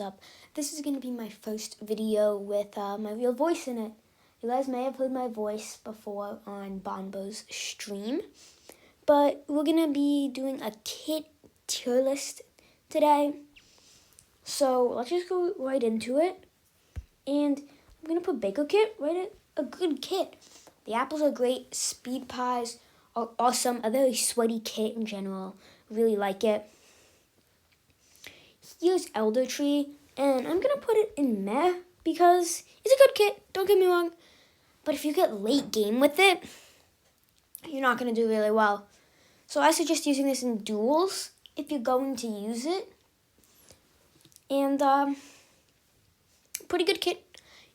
up? This is going to be my first video with my real voice in it. You guys may have heard my voice before on Bonbo's stream, but we're going to be doing a kit tier list today. So let's just go right into it. And I'm going to put Baker Kit right at a good kit. The apples are great. Speed pies are awesome. A very sweaty kit in general. Really like it. Here's Elder Tree, and I'm going to put it in meh because it's a good kit, don't get me wrong. But if you get late game with it, you're not going to do really well. So I suggest using this in duels if you're going to use it. And pretty good kit.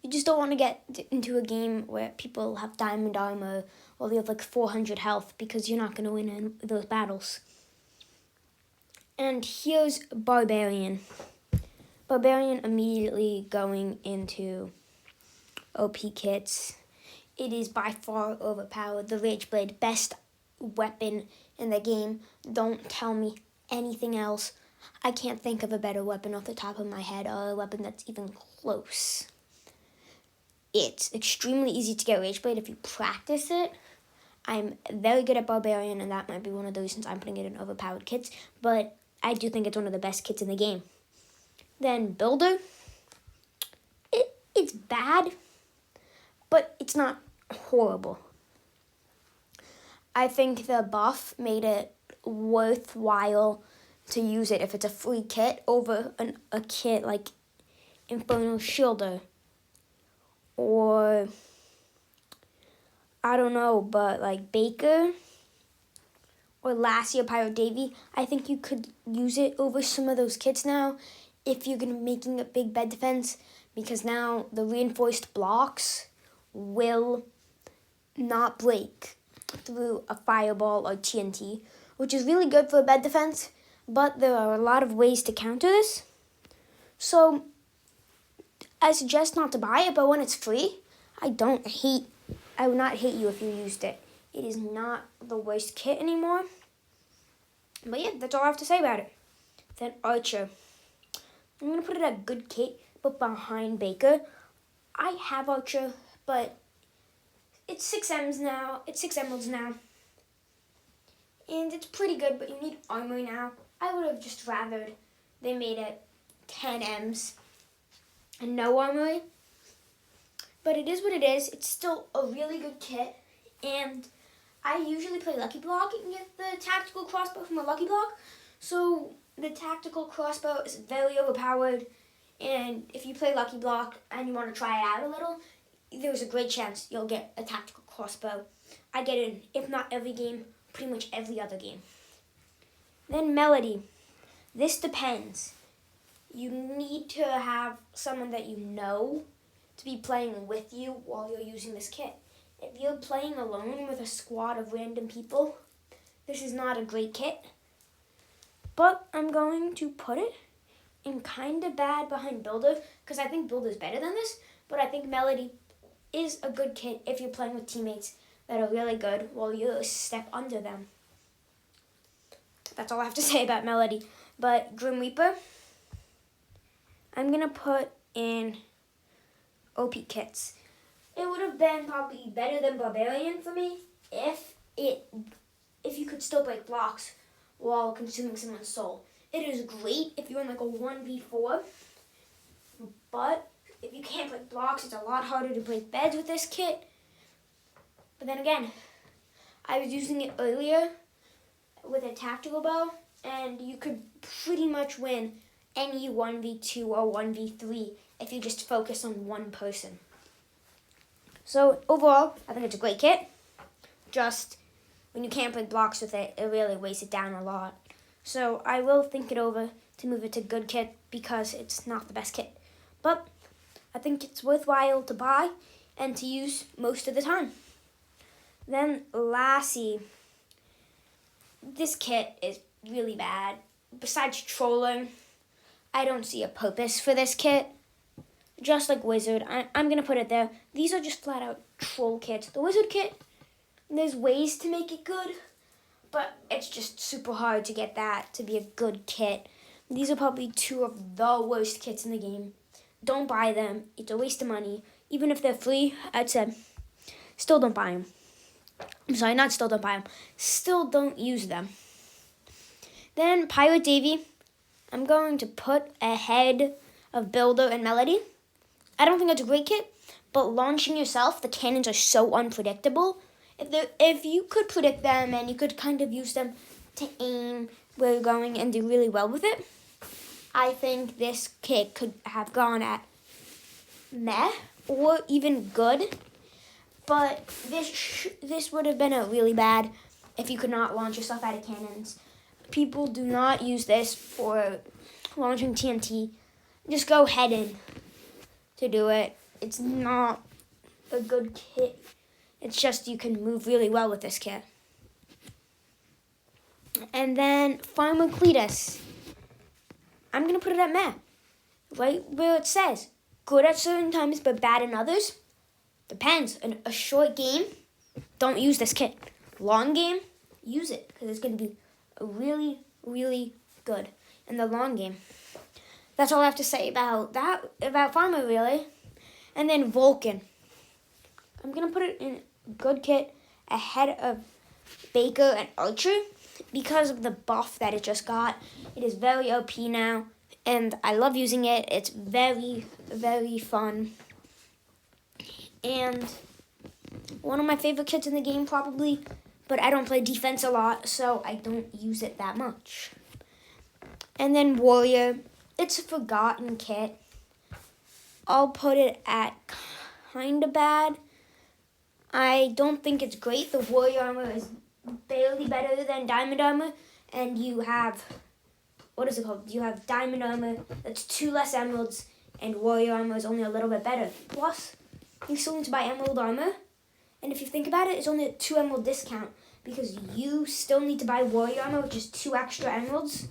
You just don't want to get into a game where people have diamond armor or they have like 400 health because you're not going to win in those battles. And here's Barbarian. Barbarian immediately going into OP kits. It is by far overpowered. The Rageblade, best weapon in the game. Don't tell me anything else. I can't think of a better weapon off the top of my head or a weapon that's even close. It's extremely easy to get Rageblade if you practice it. I'm very good at Barbarian, and that might be one of the reasons I'm putting it in overpowered kits, but I do think it's one of the best kits in the game. Then Builder. It's bad, but it's not horrible. I think the buff made it worthwhile to use it if it's a free kit over a kit like Infernal Shielder. Or, I don't know, but like Baker or last year Pirate Davy, I think you could use it over some of those kits now if you're going to be making a big bed defense, because now the reinforced blocks will not break through a fireball or TNT, which is really good for a bed defense, but there are a lot of ways to counter this. So I suggest not to buy it, but when it's free, I would not hate you if you used it. It is not the worst kit anymore. But yeah, that's all I have to say about it. Then Archer. I'm going to put it at good kit, but behind Baker. I have Archer, but it's 6 emeralds now. And it's pretty good, but you need armor now. I would have just rathered they made it 10 Ms and no armor. But it is what it is. It's still a really good kit. And I usually play Lucky Block and get the tactical crossbow from a Lucky Block. So the tactical crossbow is very overpowered. And if you play Lucky Block and you want to try it out a little, there's a great chance you'll get a tactical crossbow. I get it in, if not every game, pretty much every other game. Then Melody. This depends. You need to have someone that you know to be playing with you while you're using this kit. If you're playing alone with a squad of random people, this is not a great kit. But I'm going to put it in kind of bad behind Builder, because I think Builder's better than this, but I think Melody is a good kit if you're playing with teammates that are really good while you're a step under them. That's all I have to say about Melody. But Grim Reaper, I'm going to put in OP kits. It would have been probably better than Barbarian for me if you could still break blocks while consuming someone's soul. It is great if you're in like a 1v4, but if you can't break blocks, it's a lot harder to break beds with this kit. But then again, I was using it earlier with a tactical bow, and you could pretty much win any 1v2 or 1v3 if you just focus on one person. So overall, I think it's a great kit. Just when you can't break blocks with it, it really weighs it down a lot. So I will think it over to move it to good kit because it's not the best kit. But I think it's worthwhile to buy and to use most of the time. Then Lassie. This kit is really bad. Besides trolling, I don't see a purpose for this kit. Just like Wizard, I'm going to put it there. These are just flat out troll kits. The Wizard kit, there's ways to make it good, but it's just super hard to get that to be a good kit. These are probably two of the worst kits in the game. Don't buy them. It's a waste of money. Even if they're free, I'd say, still don't buy them. I'm sorry, not still don't buy them. Still don't use them. Then Pirate Davy, I'm going to put ahead of Builder and Melody. I don't think it's a great kit, but launching yourself, the cannons are so unpredictable. If you could predict them and you could kind of use them to aim where you're going and do really well with it, I think this kit could have gone at meh or even good. But this would have been a really bad if you could not launch yourself out of cannons. People do not use this for launching TNT. Just go head in to do it. It's not a good kit. It's just you can move really well with this kit. And then Farmer Cletus. I'm going to put it at meh. Right where it says, good at certain times but bad in others. Depends. In a short game, don't use this kit. Long game, use it because it's going to be really, really good in the long game. That's all I have to say about that, about Farmer, really. And then Vulcan. I'm going to put it in good kit ahead of Baker and Archer because of the buff that it just got. It is very OP now, and I love using it. It's very, very fun. And one of my favorite kits in the game, probably, but I don't play defense a lot, so I don't use it that much. And then Warrior. It's a forgotten kit. I'll put it at kind of bad. I don't think it's great. The Warrior armor is barely better than Diamond armor, and you have, what is it called? You have Diamond armor that's 2 less emeralds, and Warrior armor is only a little bit better. Plus, you still need to buy Emerald armor, and if you think about it, it's only a 2 emerald discount because you still need to buy Warrior armor, which is 2 extra emeralds,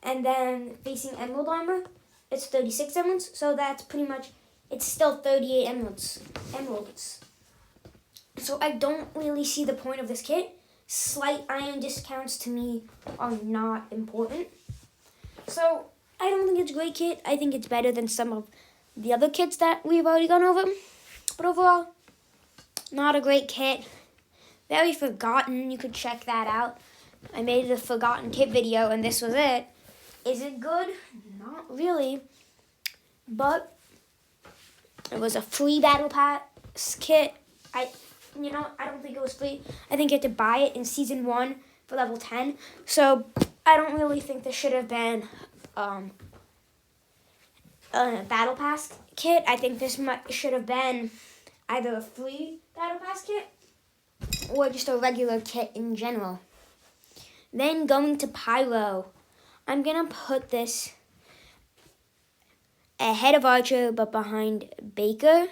and then facing Emerald armor, it's 36 emeralds, so that's pretty much, it's still 38 emeralds. So I don't really see the point of this kit. Slight iron discounts to me are not important. So I don't think it's a great kit. I think it's better than some of the other kits that we've already gone over. But overall, not a great kit. Very forgotten. You could check that out. I made a forgotten kit video and this was it. Is it good? Not really. But it was a free battle pass kit. I don't think it was free. I think you had to buy it in season 1 for level 10. So I don't really think this should have been a battle pass kit. I think this should have been either a free battle pass kit or just a regular kit in general. Then going to Pyro. I'm going to put this ahead of Archer but behind Baker.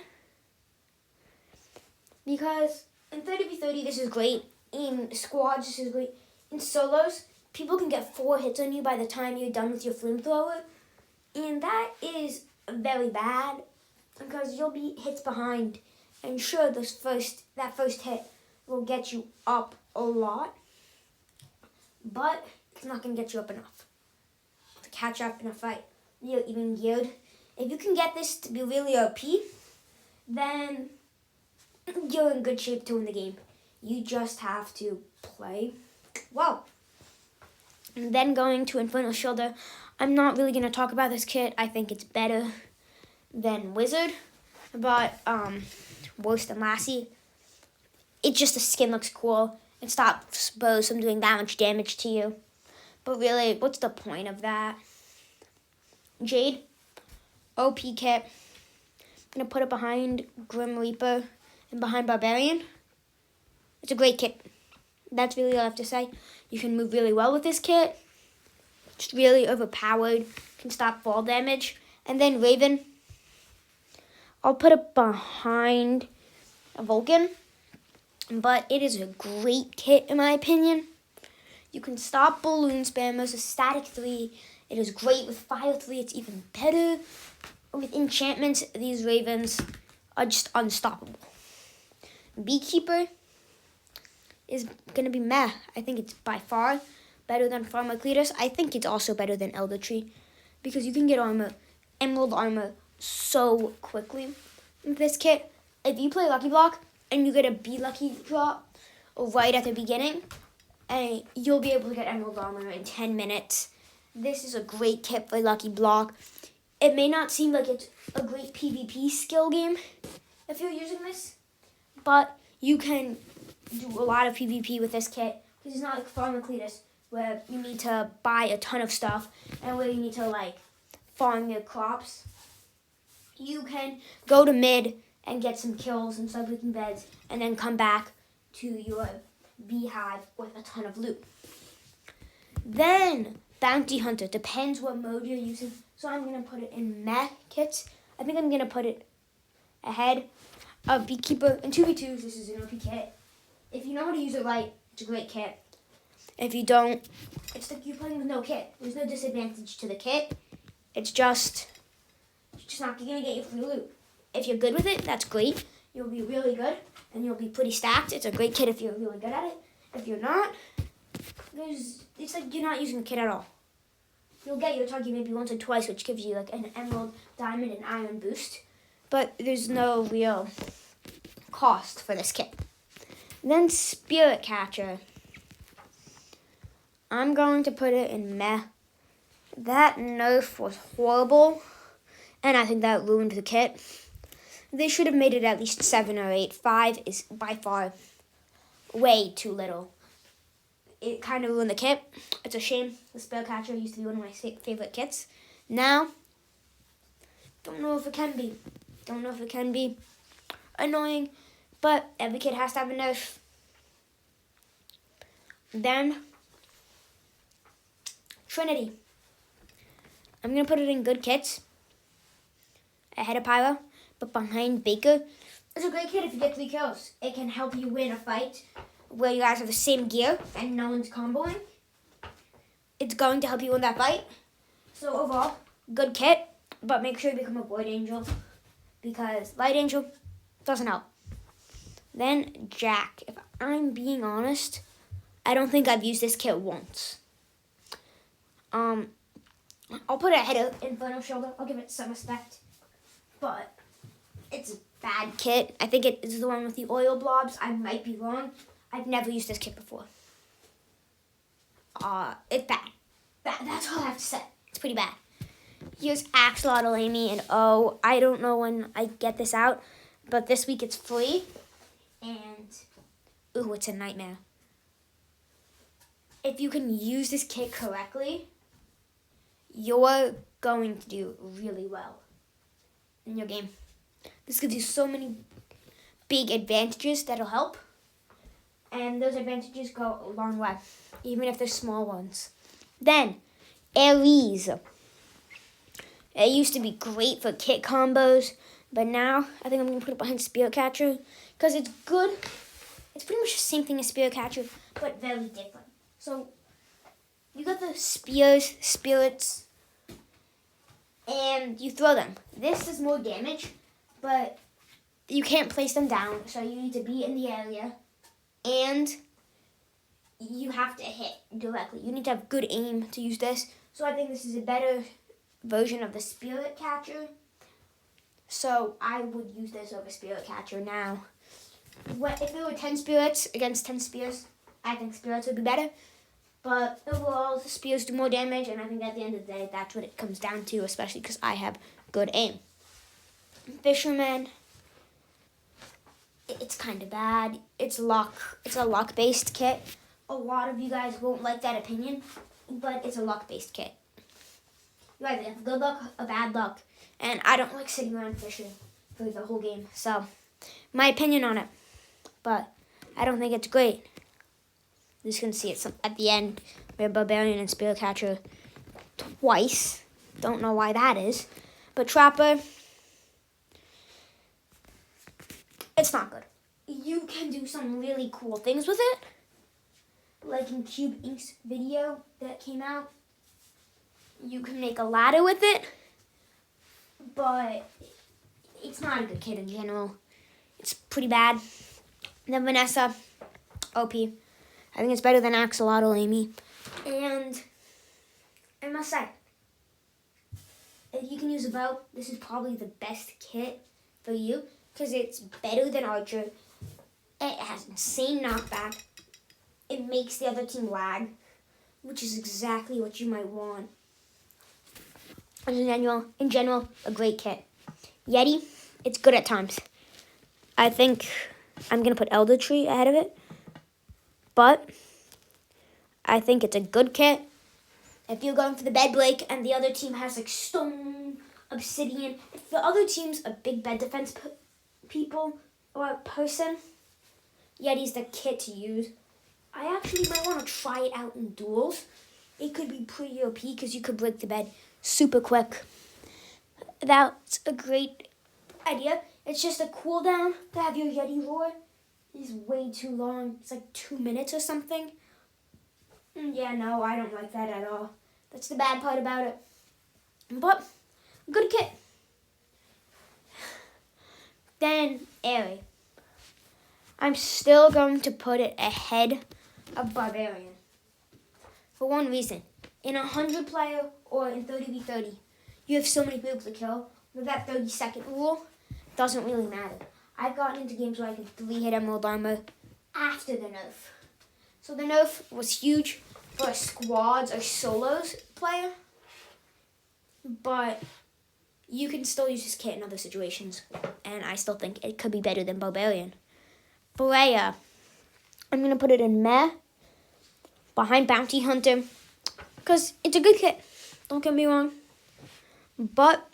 Because in 30v30, this is great. In squads, this is great. In solos, people can get 4 hits on you by the time you're done with your flamethrower. And that is very bad because you'll be hits behind. And sure, that first hit will get you up a lot. But it's not going to get you up enough to catch up in a fight. You're even geared. If you can get this to be really OP, then you're in good shape to win the game. You just have to play well. And then going to Infernal Shielder. I'm not really going to talk about this kit. I think it's better than Wizard, but worse than Lassie. It's just the skin looks cool. It stops bows from doing that much damage to you. But really, what's the point of that? Jade, OP kit. I'm going to put it behind Grim Reaper and behind Barbarian. It's a great kit. That's really all I have to say. You can move really well with this kit. It's really overpowered. Can stop fall damage. And then Raven. I'll put it behind a Vulcan. But it is a great kit in my opinion. You can stop balloon spammers with static 3. It is great with fire 3. It's even better. With enchantments, these Ravens are just unstoppable. Beekeeper is going to be meh. I think it's by far better than Pharmacletus. I think it's also better than Elder Tree because you can get emerald armor so quickly with this kit. If you play Lucky Block and you get a Be Lucky drop right at the beginning, and you'll be able to get emerald armor in 10 minutes. This is a great kit for Lucky Block. It may not seem like it's a great PvP skill game if you're using this, but you can do a lot of PvP with this kit because it's not like Pharmacletus where you need to buy a ton of stuff and where you need to like farm your crops. You can go to mid and get some kills and start breaking beds and then come back to your beehive with a ton of loot. Then Bounty Hunter, depends what mode you're using. So I'm going to put it in meh kits. I think I'm going to put it ahead of Beekeeper. In 2v2s, this is an OP kit. If you know how to use it right, it's a great kit. If you don't, it's like you're playing with no kit. There's no disadvantage to the kit. It's just not going to get you free loot. If you're good with it, that's great. You'll be really good, and you'll be pretty stacked. It's a great kit if you're really good at it. If you're not, it's like you're not using the kit at all. You'll get your target maybe once or twice, which gives you like an emerald, diamond, and iron boost. But there's no real cost for this kit. Then Spirit Catcher. I'm going to put it in meh. That nerf was horrible, and I think that ruined the kit. They should have made it at least 7 or 8. 5 is by far way too little. It kind of ruined the kit. It's a shame. The Spell Catcher used to be one of my favorite kits. Now, don't know if it can be. Don't know if it can be annoying, but every kit has to have a nerf. Then, Trinity. I'm going to put it in good kits. Ahead of Pyro, but behind Baker. It's a great kit if you get 3 kills. It can help you win a fight where you guys have the same gear and no one's comboing. It's going to help you win that fight. So overall, good kit, but make sure you become a Void Angel because Light Angel doesn't help. Then Jack. If I'm being honest, I don't think I've used this kit once. I'll put it ahead of Inferno Shoulder. I'll give it some respect. But it's a bad kit. I think it is the one with the oil blobs. I might be wrong. I've never used this kit before. It's bad. That's all I have to say. It's pretty bad. Here's Axolotl Amy, and I don't know when I get this out, but this week it's free. And, it's a nightmare. If you can use this kit correctly, you're going to do really well in your game. This gives you so many big advantages that'll help. And those advantages go a long way, even if they're small ones. Then, Aries. It used to be great for kit combos, but now I think I'm going to put it behind Spirit Catcher because it's good. It's pretty much the same thing as Spirit Catcher, but very different. So, you got the spirits, and you throw them. This does more damage, but you can't place them down, so you need to be in the area, and you have to hit directly. You need to have good aim to use this, so I think this is a better version of the Spirit Catcher, so I would use this over Spirit Catcher now. If there were 10 spirits against 10 spears, I think spirits would be better. But overall, the spears do more damage, and I think at the end of the day, that's what it comes down to, especially because I have good aim. Fisherman, it's kind of bad. It's luck. It's a luck-based kit. A lot of you guys won't like that opinion, but it's a luck-based kit. You either have good luck or bad luck, and I don't like sitting around fishing for the whole game. So, my opinion on it, but I don't think it's great. You can see it at the end. We have Barbarian and Spirit Catcher twice. Don't know why that is. But Trapper, it's not good. You can do some really cool things with it. Like in cubeINC's video that came out. You can make a ladder with it. But it's not a good kit in general. It's pretty bad. And then Vanessa, OP. I think it's better than Axolotl Amy. And I must say, if you can use a bow, this is probably the best kit for you because it's better than Archer. It has insane knockback. It makes the other team lag, which is exactly what you might want. In general, a great kit. Yeti, it's good at times. I think I'm going to put Elder Tree ahead of it, but I think it's a good kit. If you're going for the bed break and the other team has like stone, obsidian, if the other team's a big bed defense people or person, Yeti's the kit to use. I actually might want to try it out in duels. It could be pretty OP because you could break the bed super quick. That's a great idea. It's just a cooldown to have your Yeti roar is way too long. It's like 2 minutes or something. Yeah, no, I don't like that at all. That's the bad part about it. But, good kit. Then, Airy. I'm still going to put it ahead of Barbarian. For one reason. In a 100-player or in 30v30, you have so many people to kill. With that 30-second rule, it doesn't really matter. I've gotten into games where I can 3-hit Emerald Armor after the nerf. So the nerf was huge for a squads or solos player, but you can still use this kit in other situations, and I still think it could be better than Barbarian. Freya, I'm going to put it in Meh, behind Bounty Hunter, because it's a good kit, don't get me wrong, but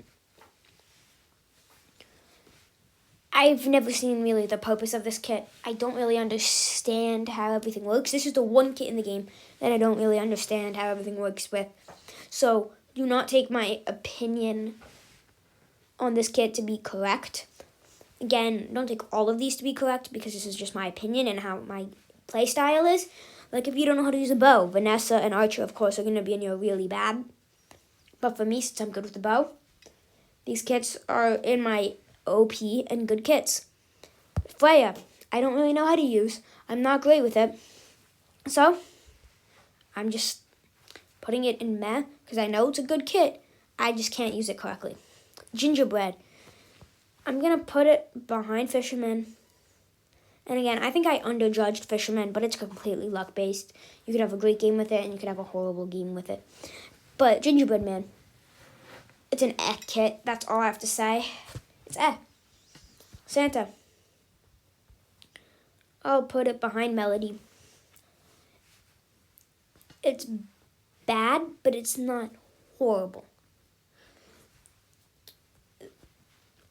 I've never seen really the purpose of this kit. I don't really understand how everything works. This is the one kit in the game that I don't really understand how everything works with. So do not take my opinion on this kit to be correct. Again, don't take all of these to be correct because this is just my opinion and how my play style is. Like if you don't know how to use a bow, Vanessa and Archer, of course, are going to be in your really bad. But for me, since I'm good with the bow, these kits are in my OP and good kits. Freya, I don't really know how to use. I'm not great with it. So, I'm just putting it in Meh because I know it's a good kit. I just can't use it correctly. Gingerbread. I'm going to put it behind Fisherman. And again, I think I underjudged Fisherman, but it's completely luck-based. You could have a great game with it, and you could have a horrible game with it. But Gingerbread Man, it's an kit. That's all I have to say. It's Santa. I'll put it behind Melody. It's bad, but it's not horrible.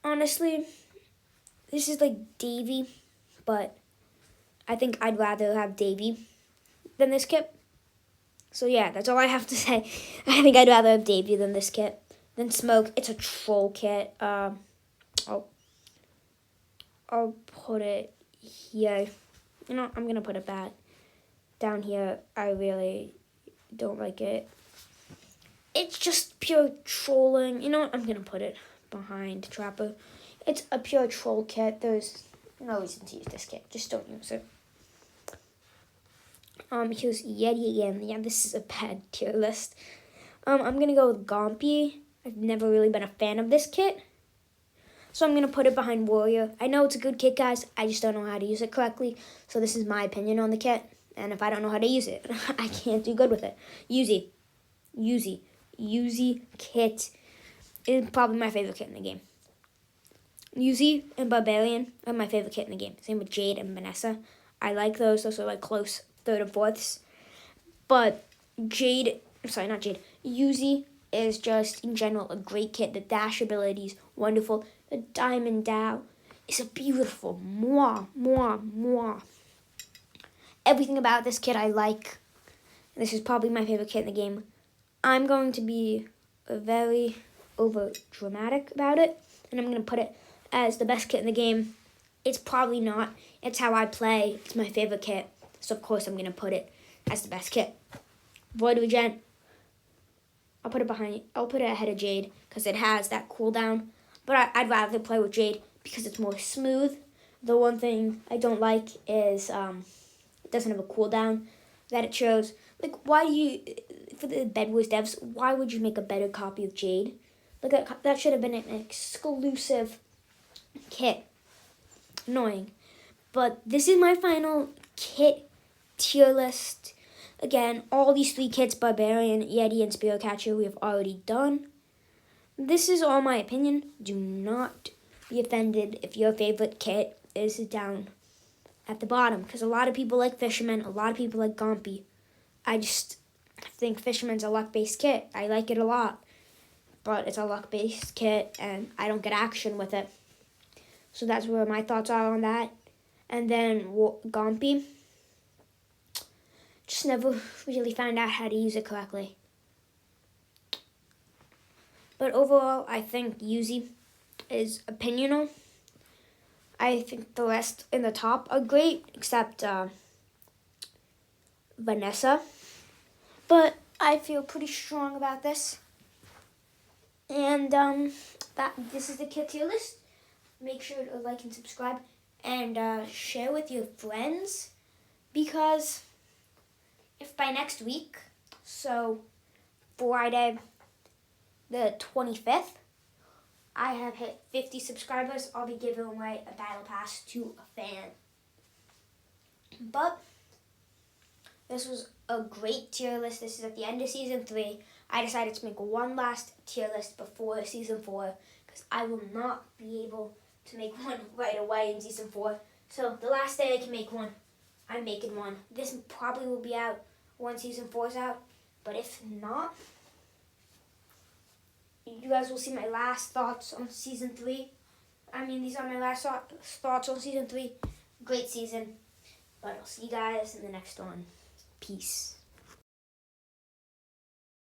Honestly, this is like Davy, but I think I'd rather have Davy than this kit. So yeah, that's all I have to say. I think I'd rather have Davy than this kit. Then Smoke, it's a troll kit. I'll put it here. You know, I'm going to put it back down here. I really don't like it. It's just pure trolling. You know what? I'm going to put it behind Trapper. It's a pure troll kit. There's no reason to use this kit. Just don't use it. Here's Yeti again. Yeah, this is a bad tier list. I'm going to go with Gompy. I've never really been a fan of this kit. So I'm going to put it behind Warrior. I know it's a good kit, guys. I just don't know how to use it correctly. So this is my opinion on the kit. And if I don't know how to use it, I can't do good with it. Yuzi kit is probably my favorite kit in the game. Yuzi and Barbarian are my favorite kit in the game. Same with Jade and Vanessa. I like those. Those are like close third and fourths. But Yuzi is just, in general, a great kit. The dash abilities, wonderful. The Diamond Dow is a beautiful. Everything about this kit I like. This is probably my favorite kit in the game. I'm going to be very over-dramatic about it, and I'm going to put it as the best kit in the game. It's probably not. It's how I play. It's my favorite kit. So, of course, I'm going to put it as the best kit. Void Regen. I'll put it ahead of Jade because it has that cooldown. But I'd rather play with Jade because it's more smooth. The one thing I don't like is it doesn't have a cooldown that it shows. like, why do you, for the Bed Wars devs, why would you make a better copy of Jade? Like, that should have been an exclusive kit. Annoying. But this is my final kit tier list. Again, all these 3 kits, Barbarian, Yeti, and Spear Catcher, we have already done. This is all my opinion. Do not be offended if your favorite kit is down at the bottom, because a lot of people like Fisherman, a lot of people like Gompy. I just think Fisherman's a luck-based kit. I like it a lot, but it's a luck-based kit, and I don't get action with it. So that's where my thoughts are on that. And then Gompy, just never really found out how to use it correctly. But overall, I think Yuzi is opinional. I think the rest in the top are great, except Vanessa. But I feel pretty strong about this. And this is the kit tier list. Make sure to like and subscribe and share with your friends, because if by next week, so Friday the 25th, I have hit 50 subscribers, I'll be giving away a battle pass to a fan. But this was a great tier list. This is at the end of season 3. I decided to make one last tier list before season 4, because I will not be able to make one right away in season 4. So the last day I can make one, I'm making one. This probably will be out when season 4 is out, but if not, you guys will see my last thoughts on season 3. I mean, these are my last thoughts on season 3. Great season. But I'll see you guys in the next one. Peace.